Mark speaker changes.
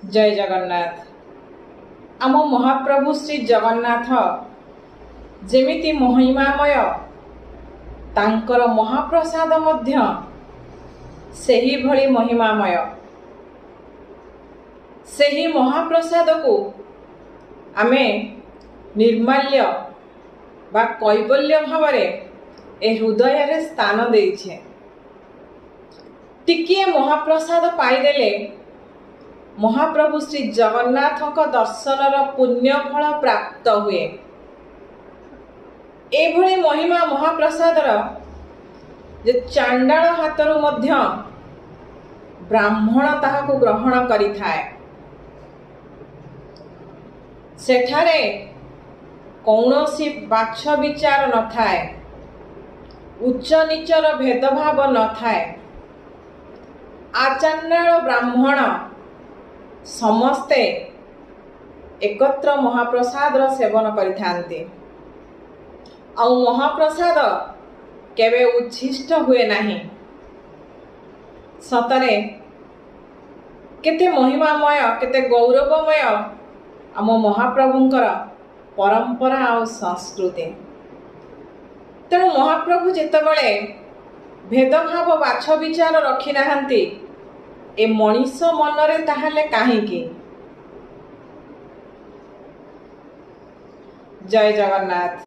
Speaker 1: जय जगन्नाथ। आम महाप्रभु श्री जगन्नाथ जेमिति महिमामय तांकर महाप्रसाद मध्य सेही भली महिमामय। सेही महाप्रसाद को आमे निर्माल्य बा कैवल्य भावरे ए हृदय रे स्थान देइछे। टिकिए महाप्रसाद पाइदेले महाप्रभु श्री जगन्नाथ दर्शनर पुण्य फल प्राप्त हुए। एभली महिमा महाप्रसादर जे चांडाल हाथरू मध्य ब्राह्मण ताहाकु ग्रहण करिथाए। सेठारे कौनसी बाछ विचार न थाए, उच्च नीचर भेदभाव न थाए। आचांडाल ब्राह्मण समस्ते एकत्र महाप्रसाद सेवन करिथांती। आउ महाप्रसाद केवे उच्छिष्ट हुए नहीं। सतरे केते महिमामय केते गौरवमय आम महाप्रभुंकर परंपरा और संस्कृति। तेणु महाप्रभु जेतेबेले भेदभाव बाछ विचार रखी नाहांती ए मनीष मनरे ताहले काहींकी। जय जगन्नाथ।